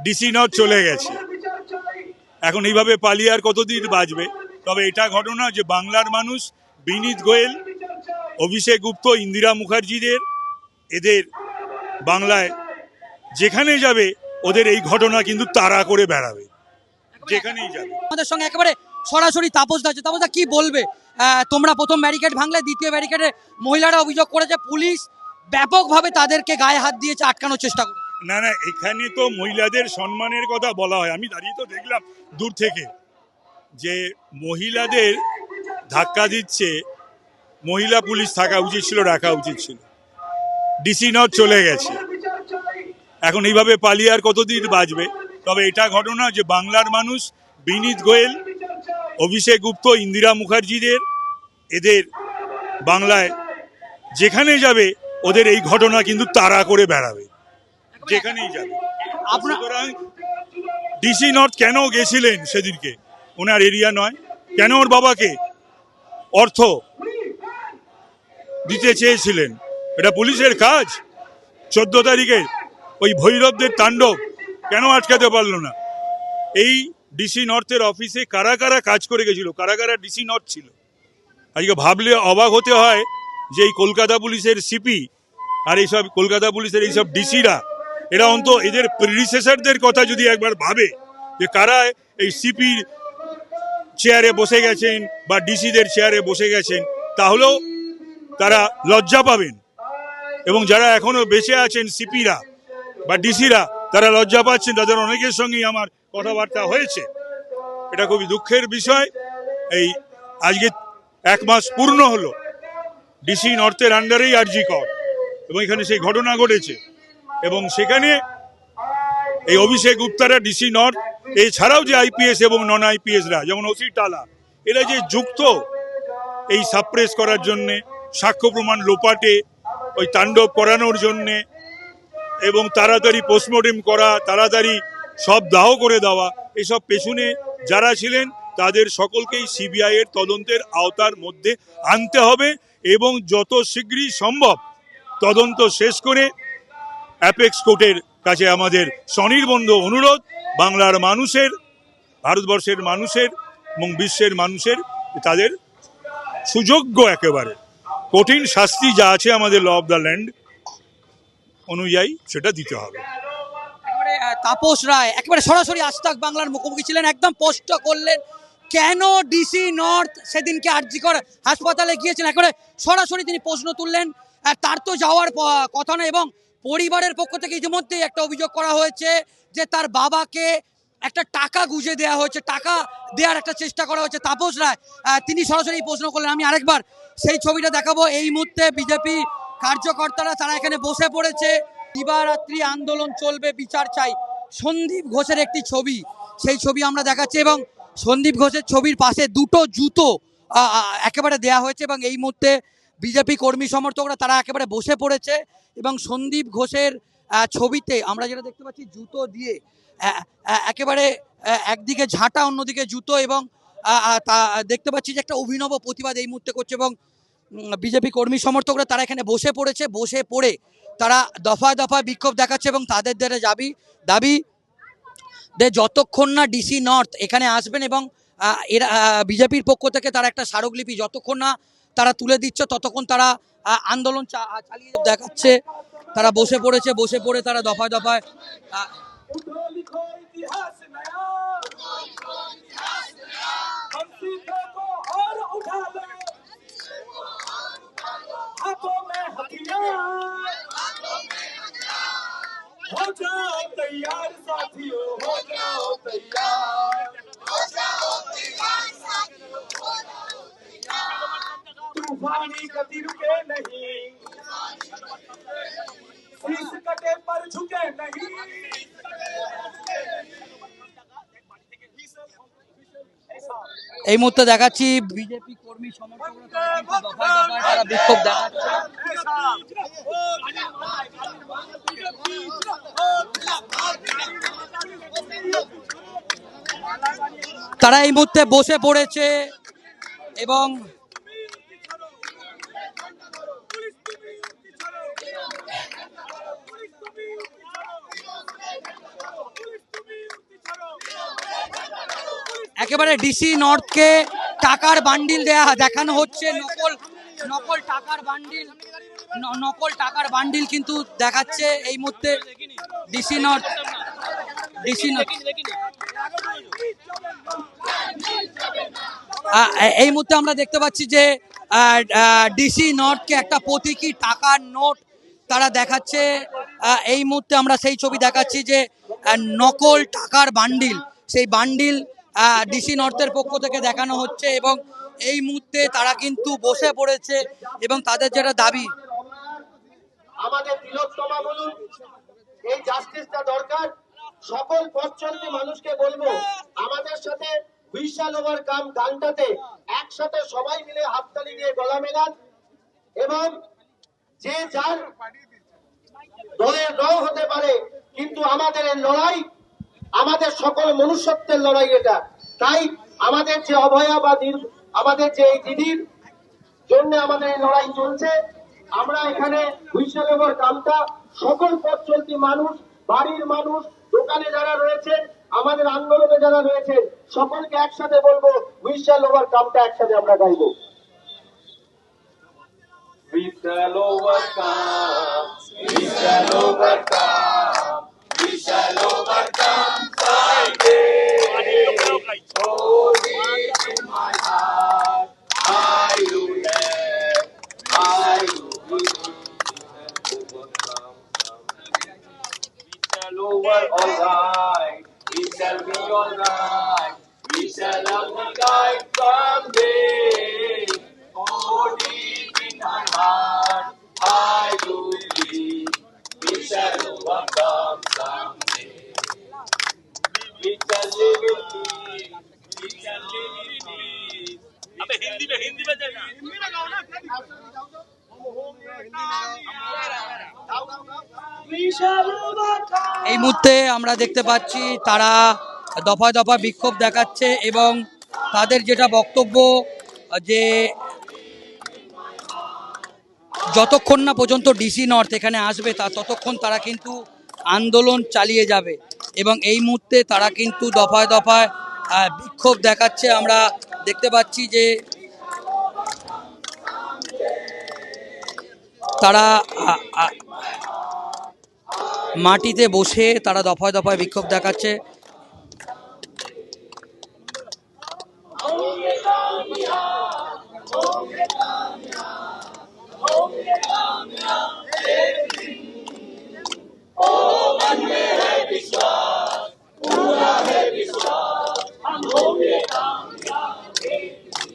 DC north চলে গেছে। এখন এইভাবে পালিয়ে আর কতদিন বাঁচবে? তবে এটা ঘটনা যে বাংলার মানুষ বিনীত গোয়েল, অভিষেক গুপ্ত, ইন্দিরা মুখার্জিদের এদের বাংলায় যেখানে যাবে ওদের এই ঘটনা কিন্তু তাড়া করে বেড়াবে, যেখানেই যাবে। আমাদের সঙ্গে একেবারে সরাসরি তাপস দা আছে। তাপস দা কি বলবে? তোমরা প্রথম ব্যারিকেড ভাঙলে, দ্বিতীয় ব্যারিকেডে মহিলারা অভিযোগ করেছে পুলিশ ব্যাপকভাবে তাদেরকে গায়ে হাত দিয়েছে, আটকানোর চেষ্টা করে। না না, এখানে তো মহিলাদের সম্মানের কথা বলা হয়। আমি দাঁড়িয়ে তো দেখলাম দূর থেকে যে মহিলাদের ধাক্কা দিচ্ছে। মহিলা পুলিশ থাকা উচিত ছিল, রাখা উচিত ছিল। ডিসি নর্থ চলে গেছে। এখন এইভাবে পালিয়ে আর কতদিন বাঁচবে? তবে এটা ঘটনা যে বাংলার মানুষ বিনীত গোয়েল, অভিষেক গুপ্ত, ইন্দিরা মুখার্জিদের এদের বাংলায় যেখানে যাবে ওদের এই ঘটনা কিন্তু তাড়া করে বেড়াবে, যেখানেই যাবে। সুতরাং ডিসি নর্থ কেন গেছিলেন সেদিনকে? ওনার এরিয়া নয় কেন? ওর বাবাকে অর্থ দিতে চেয়েছিলেন, এটা পুলিশের কাজ। 14 তারিখে ওই ভৈরবদের তাণ্ডব কেন আটকাতে পারলো না? এই ডিসি নর্থের অফিসে কারা কারা কাজ করে গেছিল, কারা কারা ডিসি নর্থ ছিল? আজকে ভাবলে অবাক হতে হয় যে এই কলকাতা পুলিশের সিপি আর এইসব কলকাতা পুলিশের এইসব ডিসিরা, এরা অন্তত এদের প্রিডিসেসরদের কথা যদি একবার ভাবে যে কারা এই সিপির চেয়ারে বসে গেছেন বা ডিসিদের চেয়ারে বসে গেছেন, তাহলেও তারা লজ্জা পাবেন। এবং যারা এখনো বেঁচে আছেন সিপিরা বা ডিসিরা, তারা লজ্জা পাচ্ছেন। তাদের অনেকের সঙ্গেই আমার কথাবার্তা হয়েছে। এটা খুবই দুঃখের বিষয়। এই আজকে 1 মাস পূর্ণ হলো ডিসি নর্থের আন্ডারেই আরজি কর, এবং এখানে সেই ঘটনা ঘটেছে। এবং সেখানে এই অভিষেক গুপ্তারা ডিসি নর্থ এছাড়াও যে আইপিএস এবং নন আইপিএসরা যেমন ওসি টালা, এরা যে যুক্ত এই সাপ্রেস করার জন্যে, সাক্ষ্য প্রমাণ লোপাটে, ওই তাণ্ডব করানোর জন্যে, এবং তাড়াতাড়ি পোস্টমর্টেম করা, তাড়াতাড়ি সব দাহ করে দেওয়া, এসব পেছনে যারা ছিলেন তাদের সকলকেই সিবিআই এর তদন্তের আওতার মধ্যে আনতে হবে। এবং যত শীঘ্রই সম্ভব তদন্ত শেষ করে অ্যাপেক্স কোর্টের কাছে আমাদের স্বনির্বন্ধ অনুরোধ, বাংলার মানুষের, ভারতবর্ষের মানুষের এবং বিশ্বের মানুষের তাদের সুযোগ্য একেবারে কঠিন শাস্তি যা আছে আমাদের ল অফ দ্য ল্যান্ড অনুযায়ী সেটা দিতে হবে। একেবারে তাপস রায় একেবারে সরাসরি আজ তাক বাংলার মুখোমুখি ছিলেন, একদম স্পষ্ট করলেন কেন ডিসি নর্থ সেদিনকে আরজিকর হাসপাতালে গিয়েছেন। একেবারে সরাসরি তিনি প্রশ্ন তুললেন। তার তো যাওয়ার কথা না, এবং পরিবারের পক্ষ থেকে ইতিমধ্যেই একটা অভিযোগ করা হয়েছে যে তার বাবাকে একটা টাকা গুঁজে দেওয়া হয়েছে, টাকা দেওয়ার একটা চেষ্টা করা হয়েছে। তাপস রায় তিনি সরাসরি প্রশ্ন করলেন। আমি আরেকবার সেই ছবিটা দেখাবো। এই মুহূর্তে বিজেপি কার্যকর্তারা তারা এখানে বসে পড়েছে। দিবারাত্রি আন্দোলন চলবে, বিচার চাই, সন্দীপ ঘোষের একটি ছবি, সেই ছবি আমরা দেখাচ্ছি। এবং সন্দীপ ঘোষের ছবির পাশে দুটো জুতো একেবারে দেয়া হয়েছে, এবং এই মুহূর্তে বিজেপি কর্মী সমর্থকরা তারা একেবারে বসে পড়েছে। এবং সন্দীপ ঘোষের ছবিতে আমরা যেটা দেখতে পাচ্ছি, জুতো দিয়ে একেবারে একদিকে ঝাঁটা, অন্যদিকে জুতো, এবং দেখতে পাচ্ছি যে একটা অভিনব প্রতিবাদ এই মুহূর্তে করছে। এবং বিজেপি কর্মী সমর্থকরা তারা এখানে বসে পড়েছে, বসে পড়ে তারা দফায় দফায় বিক্ষোভ দেখাচ্ছে। এবং তাদের দাবি যতক্ষণ না ডিসি নর্থ এখানে আসবেন, এবং এরা বিজেপির পক্ষ থেকে তারা একটা স্মারকলিপি যতক্ষণ না তারা তুলে দিচ্ছে ততক্ষণ তারা আন্দোলন চালিয়ে দেখাচ্ছে। তারা বসে পড়ে তারা দফায় দফায় हो जाओ तैयार साथियों, हो जाओ तैयार, हो जाओ तैयार साथियों, हो जाओ तैयार। तूफानी गति रुके नहीं, शीश कटे पर झुके नहीं। এই মুহূর্তে দেখাচ্ছি বিজেপি কর্মী সমর্থকরা দফায় দফায় তারা বিক্ষোভ দেখাচ্ছে। তারা এই মুহূর্তে বসে পড়েছে এবং একেবারে ডিসি নর্থকে টাকার বান্ডিল দেখানো হচ্ছে, নকল নকল টাকার বান্ডিল, নকল টাকার বান্ডিল কিন্তু দেখাচ্ছে এই মুহূর্তে ডিসি নর্থ। এই মুহূর্তে আমরা দেখতে পাচ্ছি যে ডিসি নর্থকে একটা প্রতীকী টাকার নোট তারা দেখাচ্ছে। এই মুহূর্তে আমরা সেই ছবি দেখাচ্ছি যে নকল টাকার বান্ডিল, সেই বান্ডিল ডিসি নর্থের পক্ষ থেকে দেখানো হচ্ছে এবং এই মুহূর্তে তারা কিন্তু বসে পড়েছে এবং তাদের যেটা দাবি, আমাদের তিলোত্তমা বলুন, এই জাস্টিসটা দরকার। সকল পথ চলতি মানুষকে বলবো আমাদের সাথে হুইসেল ওভার কাম গানটাতে একসাথে সবাই মিলে হাততালি দিয়ে গলা মেলান এবং যে যার দলের রং হতে পারে, কিন্তু আমাদের এই লড়াই আমাদের সকল মনুষ্যত্বের লড়াই এটা। তাই আমাদের যে অভয়া বা আমাদের যে এই দিদির জন্য আমাদের এই লড়াই চলছে, আমরা এখানে হুইসেল ওভার কামটা সকল পথ চলতি মানুষ, বাড়ির মানুষ, দোকানে যারা রয়েছেন, আমাদের আন্দোলনে যারা রয়েছেন, সকলকে একসাথে বলবো হুইসেল ওভার কামটা একসাথে আমরা গাইবো। We shall overcome, we shall overcome, we shall overcome Friday. Oh, deep in my heart, I do have, I do believe we shall overcome someday. We shall over alright, we shall be alright, we shall have the light someday. Oh, deep in my heart, I do believe we shall overcome someday. We shall live in peace, we shall live in peace. अबे हिंदी में जाना We shall overcome. এই মুহূর্তে আমরা দেখতে পাচ্ছি তারা দফায় দফায় বিক্ষোভ দেখাচ্ছে এবং তাদের যেটা বক্তব্য যে যতক্ষণ না পর্যন্ত ডিসি নর্থ এখানে আসবে ততক্ষণ তারা কিন্তু আন্দোলন চালিয়ে যাবে এবং এই মুহূর্তে তারা কিন্তু দফায় দফায় বিক্ষোভ দেখাচ্ছে। আমরা দেখতে পাচ্ছি যে তারা মাটিতে বসে তারা দফায় দফায় বিক্ষোভ দেখাচ্ছে। मन में है विश्वास।